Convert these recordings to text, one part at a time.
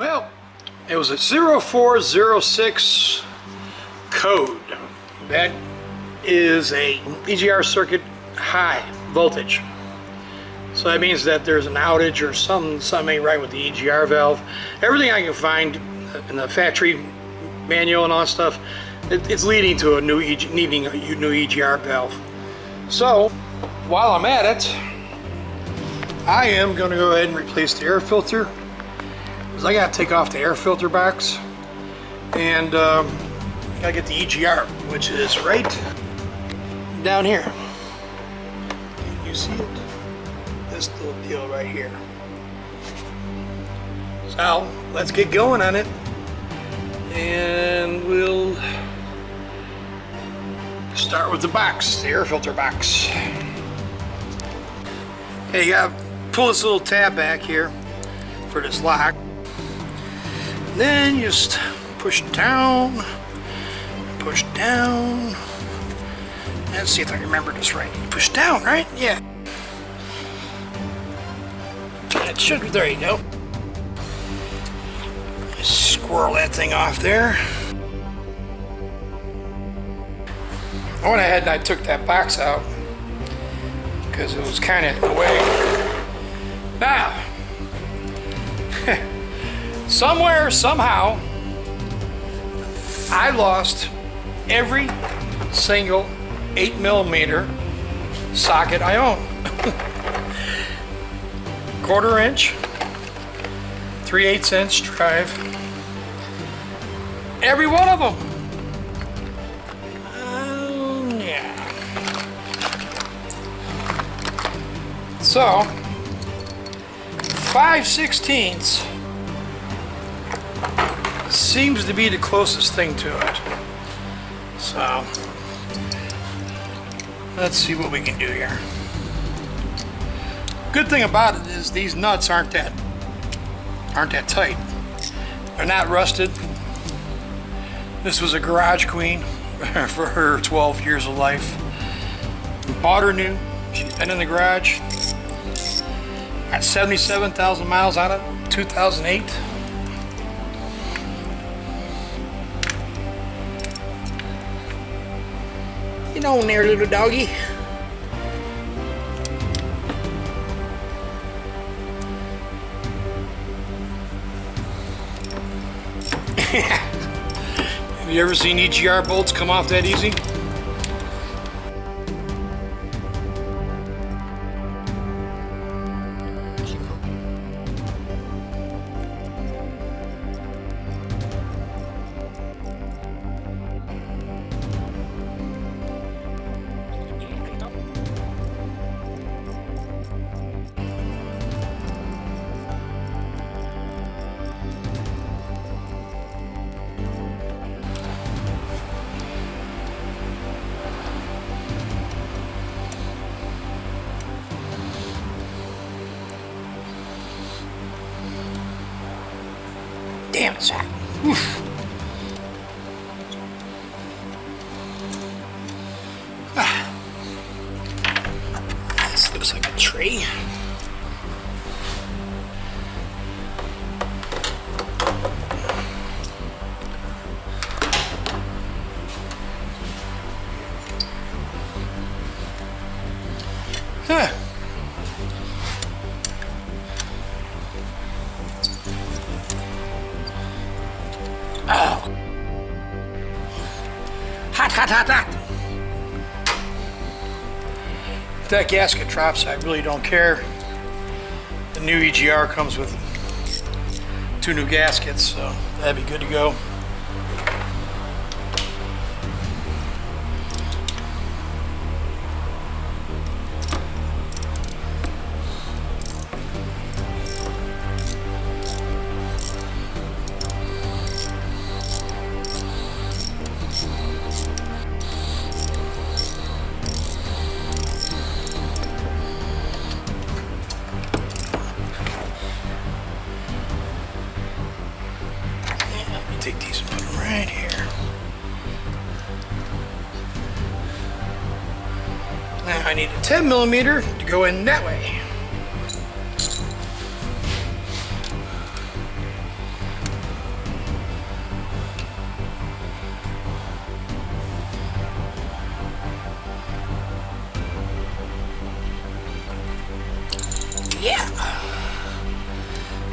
Well, it was a 0406 code. That is a EGR circuit high voltage. So that means that there's an outage or something ain't right with the EGR valve. Everything I can find in the factory manual and all that stuff, it's leading to needing a new EGR valve. So while I'm at it, I am going to go ahead and replace the air filter, because I got to take off the air filter box and got to get the EGR, which is right down here. Can you see it? This little deal right here. So let's get going on it, and we'll start with the box, the air filter box. Okay, you gotta pull this little tab back here for this lock. Then you just push down. Let's see if I remember this right. Push down, right? Yeah. That should, there you go. Just squirrel that thing off there. I went ahead and I took that box out because it was kind of in the way. Now, somewhere, somehow, I lost every single 8mm socket I own. 1/4 inch, 3/8 inch drive, every one of them. Yeah. So 5/16 seems to be the closest thing to it. So let's see what we can do here. Good thing about it is these nuts aren't that tight. They're not rusted. This was a garage queen for her 12 years of life. We bought her new. She's been in the garage. Got 77,000 miles on it, 2008. Get on there, little doggy. Have you ever seen EGR bolts come off that easy? Damn, it's hot. Oof. This looks like a tree. Huh. Oh. Hot. If that gasket drops, I really don't care. The new EGR comes with 2 new gaskets, so that'd be good to go. Take these and put them right here. Now I need a 10mm to go in that way.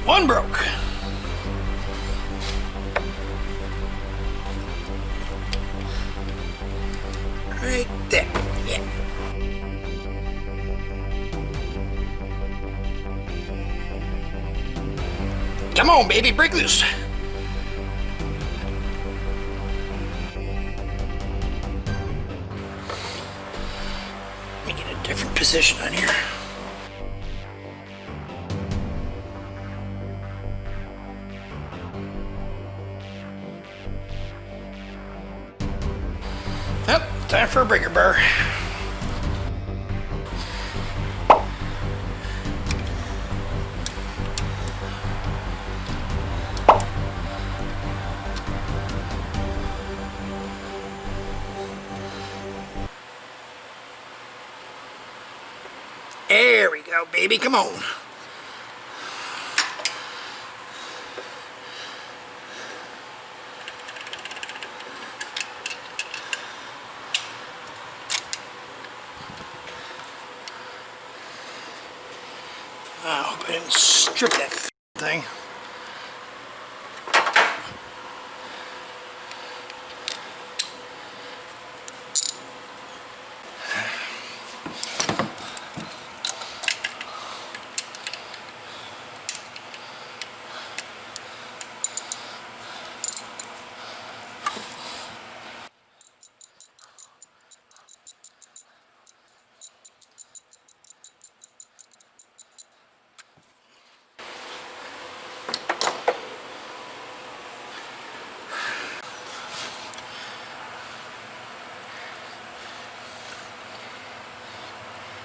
One broke. Right there. Yeah. Come on, baby, break loose. Let me get a different position on here. Yep, time for a breaker bar. There we go, baby, come on. I hope I didn't strip that thing.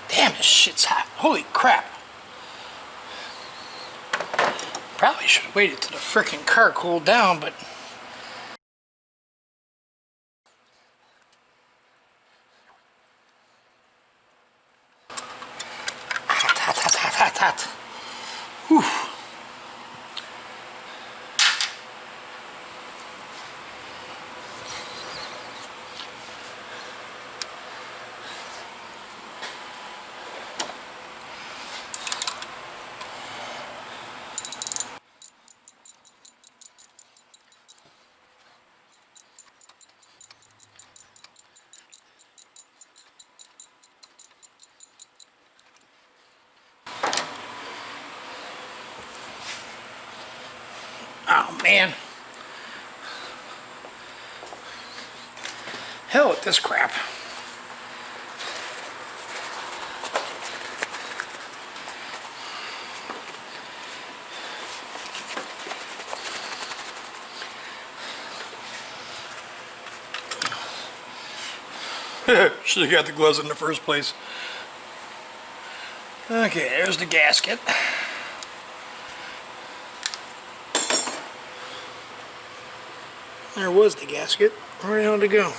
Damn, this shit's hot. Holy crap. Probably should have waited till the frickin' car cooled down, but... Hot, hot, hot, hot, hot, hot. Whew. Oh, man. Hell with this crap. Should have got the gloves in the first place. Okay, there's the gasket. There was the gasket. Where the hell did it go?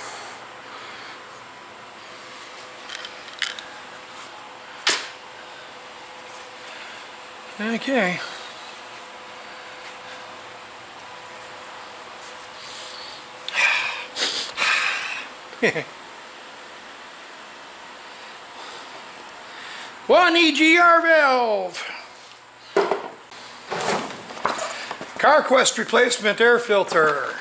Okay. One EGR valve. CarQuest replacement air filter.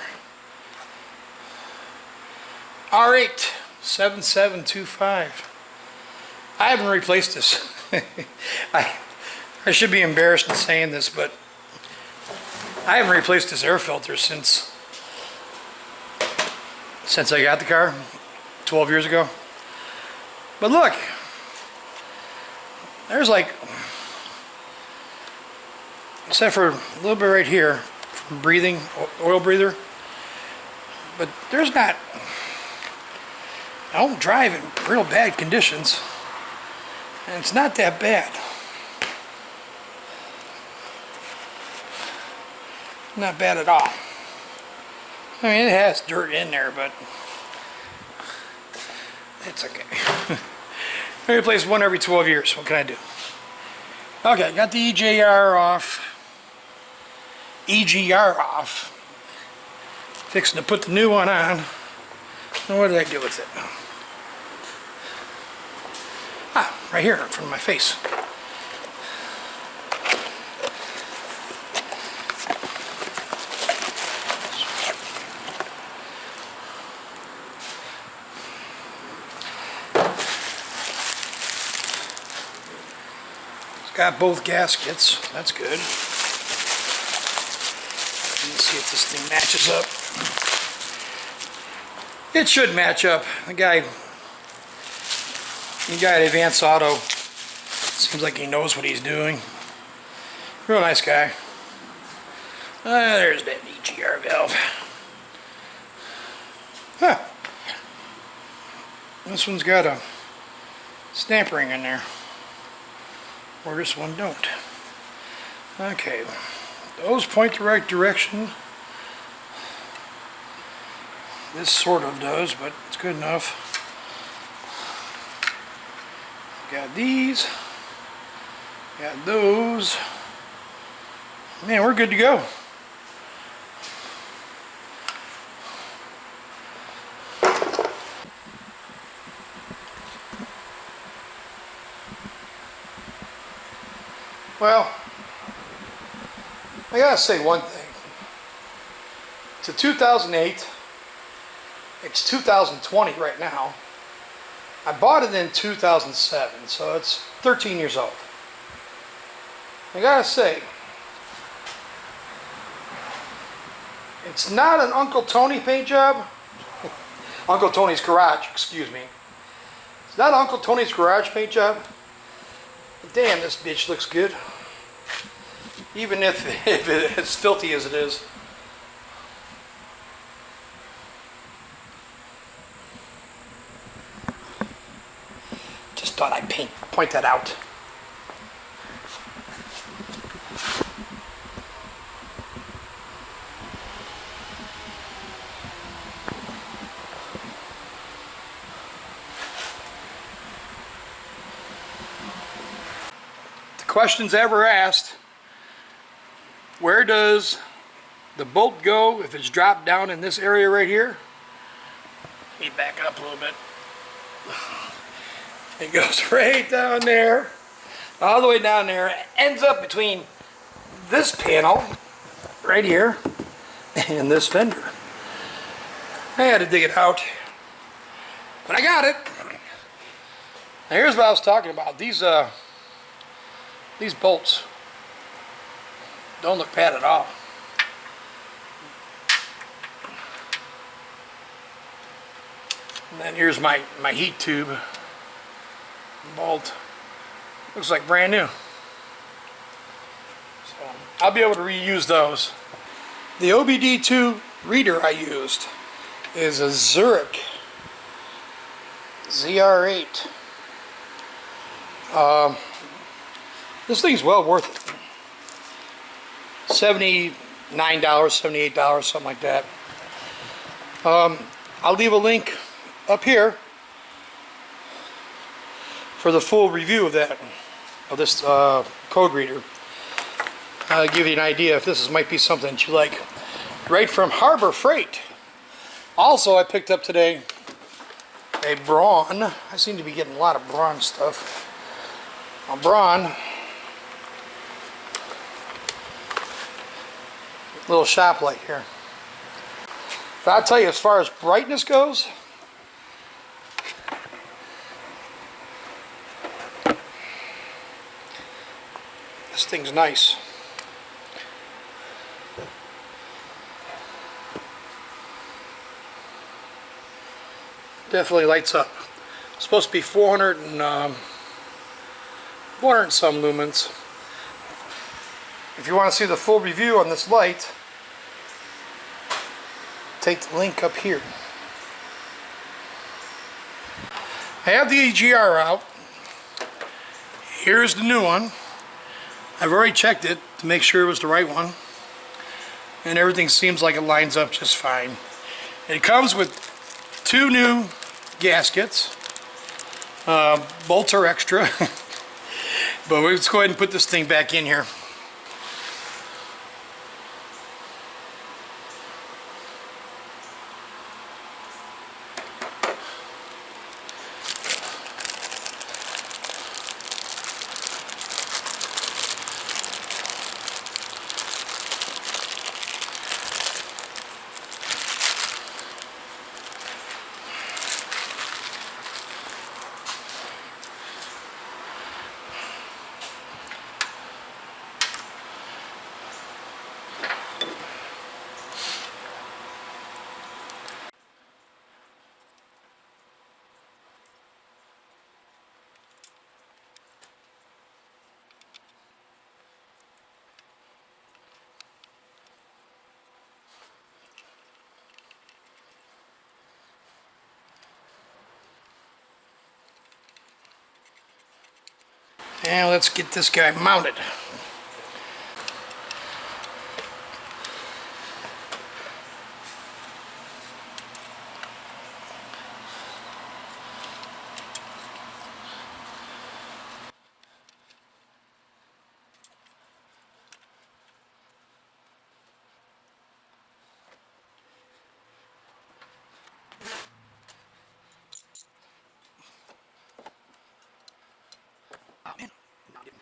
R8 7725. I haven't replaced this. I should be embarrassed in saying this, but I haven't replaced this air filter since I got the car 12 years ago. But look, there's like, except for a little bit right here, from breathing, oil breather, but there's not, I don't drive in real bad conditions, and it's not that bad. Not bad at all. I mean, it has dirt in there, but it's okay. I replace one every 12 years. What can I do? Okay, got the EGR off. EGR off. Fixing to put the new one on. Now what did I do with it? Ah, right here in front of my face. Got both gaskets. That's good. Let's see if this thing matches up. It should match up. The guy at Advanced Auto seems like he knows what he's doing. Real nice guy. There's that EGR valve. Huh. This one's got a stamp ring in there. Or this one don't. Okay. Those point the right direction. This sort of does, but it's good enough. Got these. Got those. Man, we're good to go. Well, I gotta say one thing. It's a 2008. It's 2020 right now. I bought it in 2007, so it's 13 years old. I gotta say, it's not an Uncle Tony paint job. Uncle Tony's garage, excuse me. It's not Uncle Tony's garage paint job. But damn, this bitch looks good. Even if it's as filthy as it is. Just thought I'd point that out. The questions ever asked: where does the bolt go if it's dropped down in this area right here? Let me back it up a little bit. It goes right down there, all the way down there. It ends up between this panel right here and this fender. I had to dig it out, but I got it. Now here's what I was talking about. These bolts don't look bad at all. And then here's my heat tube bolt. Looks like brand new. So I'll be able to reuse those. The OBD2 reader I used is a Zurich ZR8. This thing's well worth it. $79, $78, something like that. I'll leave a link up here for the full review of that, of this code reader. I'll give you an idea if this might be something that you like. Right from Harbor Freight. Also, I picked up today a Braun. I seem to be getting a lot of Braun stuff. A Braun little shop light here. But I'll tell you, as far as brightness goes, this thing's nice. Definitely lights up. It's supposed to be 400 and some lumens. If you want to see the full review on this light, take the link up here. I have the EGR out. Here's the new one. I've already checked it to make sure it was the right one, and everything seems like it lines up just fine. It comes with 2 new gaskets. Bolts are extra. But let's go ahead and put this thing back in here. And let's get this guy mounted. Oh man, no, I didn't.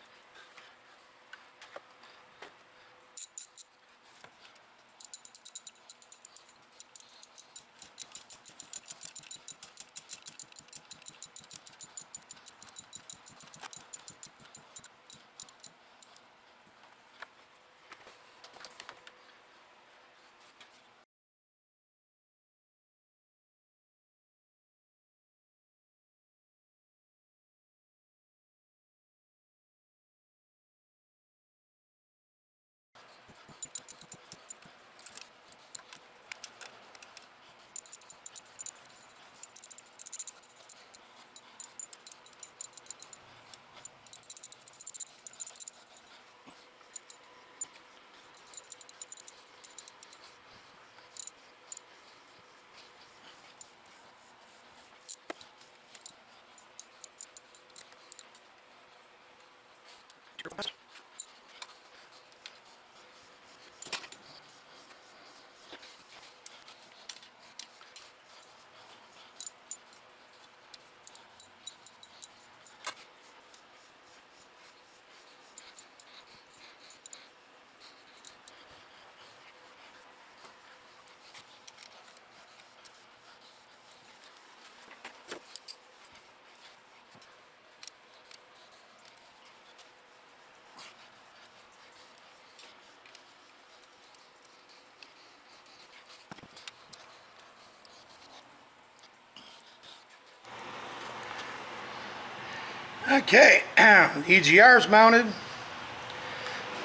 Okay, the EGR is mounted.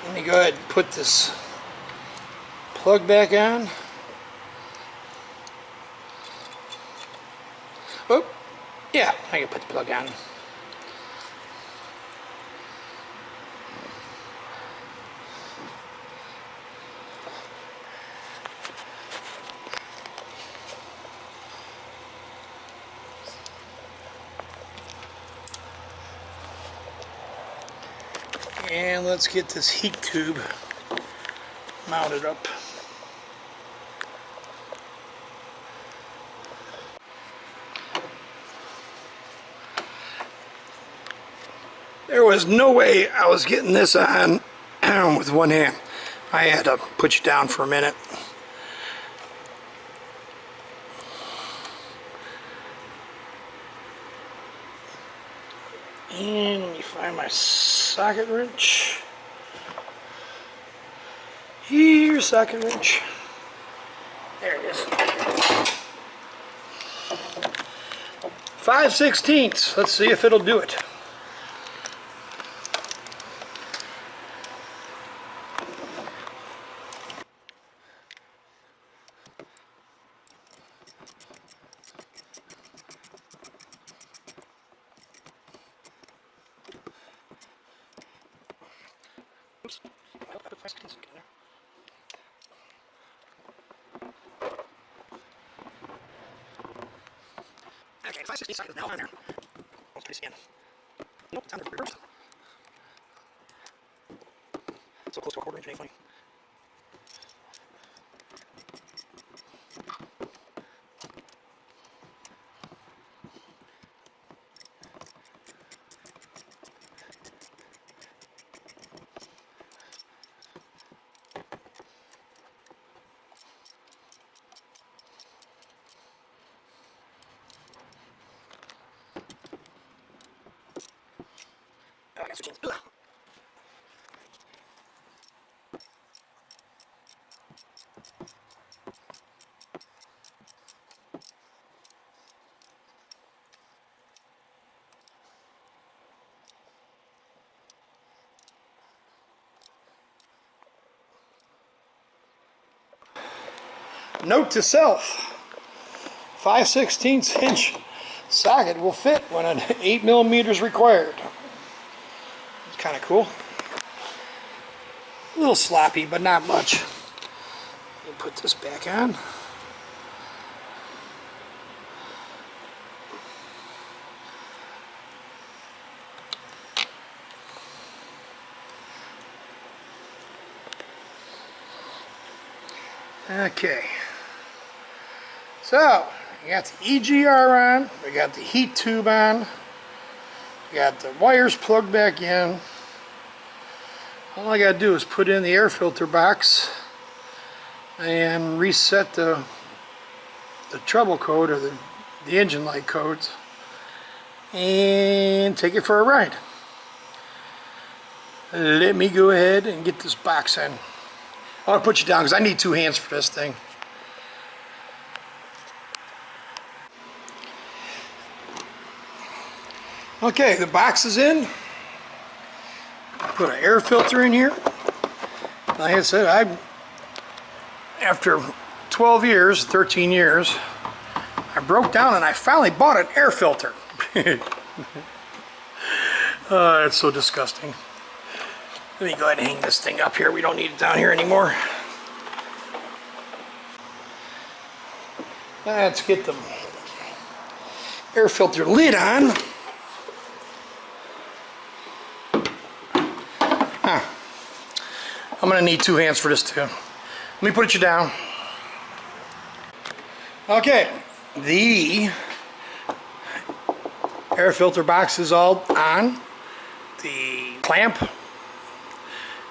Let me go ahead and put this plug back on. Oh, yeah, I can put the plug on. And let's get this heat tube mounted up. There was no way I was getting this on with one hand. I had to put you down for a minute. And let me find my socket wrench. Here's socket wrench. There it is. 5/16. Let's see if it'll do it. Oops. I hope I put 5/16 in there. Okay, 5/16 socket is now on there. Let's put it in. Nope, it's on there reversed. So close to a 1/4 inch anyway. Note to self, 5/16 inch socket will fit when an 8mm is required. kind of cool. A little sloppy, but not much. Let me put this back on. Okay, so we got the EGR on, we got the heat tube on, we got the wires plugged back in. All I got to do is put in the air filter box and reset the trouble code or the engine light codes and take it for a ride. Let me go ahead and get this box in. I want to put you down because I need 2 hands for this thing. Okay, the box is in. Put an air filter in here. Like I said, after 12 years, 13 years, I broke down and I finally bought an air filter. It's so disgusting. Let me go ahead and hang this thing up here. We don't need it down here anymore. Let's get the air filter lid on. I'm going to need 2 hands for this too. Let me put you down. Okay, the air filter box is all on. The clamp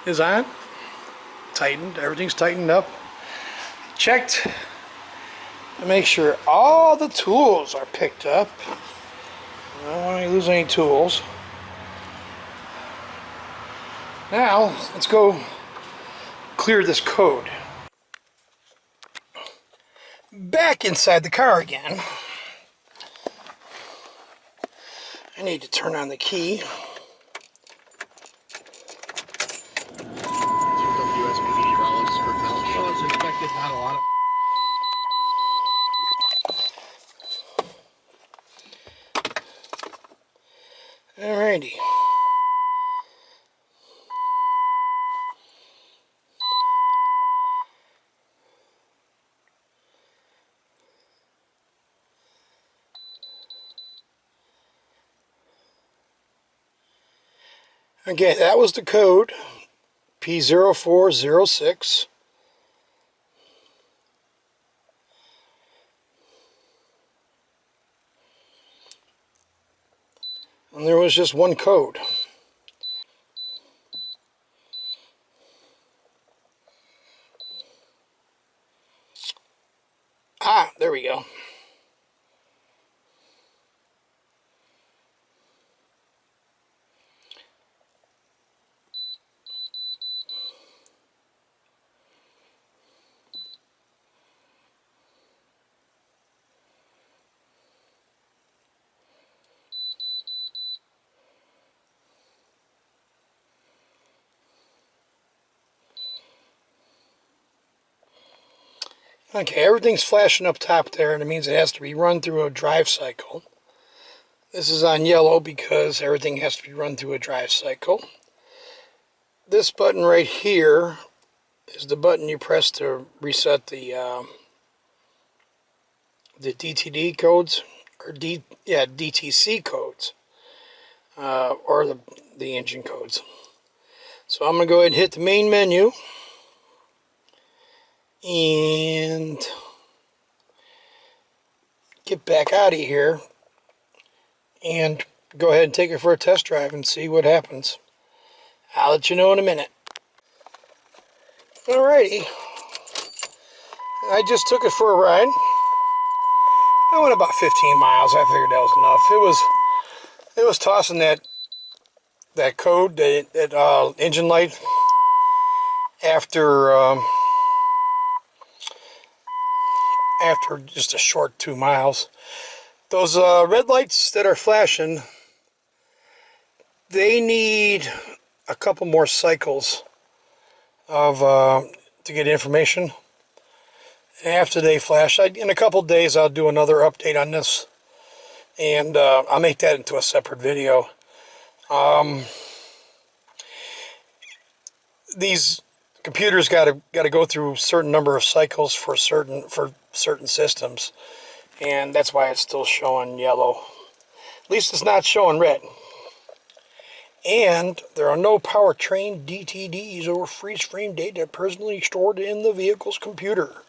is on, tightened, everything's tightened up. Checked to make sure all the tools are picked up. I don't want to lose any tools. Now, let's go clear this code. Back inside the car again. I need to turn on the key. Not a lot of. Alrighty. Okay, that was the code, P0406. And there was just one code. Ah, there we go. Okay, everything's flashing up top there, and it means it has to be run through a drive cycle. This is on yellow because everything has to be run through a drive cycle. This button right here is the button you press to reset the DTD codes, or DTC codes, or the engine codes. So I'm going to go ahead and hit the main menu. And get back out of here and go ahead and take it for a test drive and see what happens. I'll let you know in a minute. Alrighty, I just took it for a ride. I went about 15 miles. I figured that was enough. It was tossing that code, that engine light after just a short 2 miles. Those red lights that are flashing, they need a couple more cycles of to get information. After they flash, in a couple days I'll do another update on this, and I'll make that into a separate video. these computers got to go through a certain number of cycles for certain systems, and that's why it's still showing yellow. At least it's not showing red. And there are no powertrain DTDs or freeze frame data personally stored in the vehicle's computer.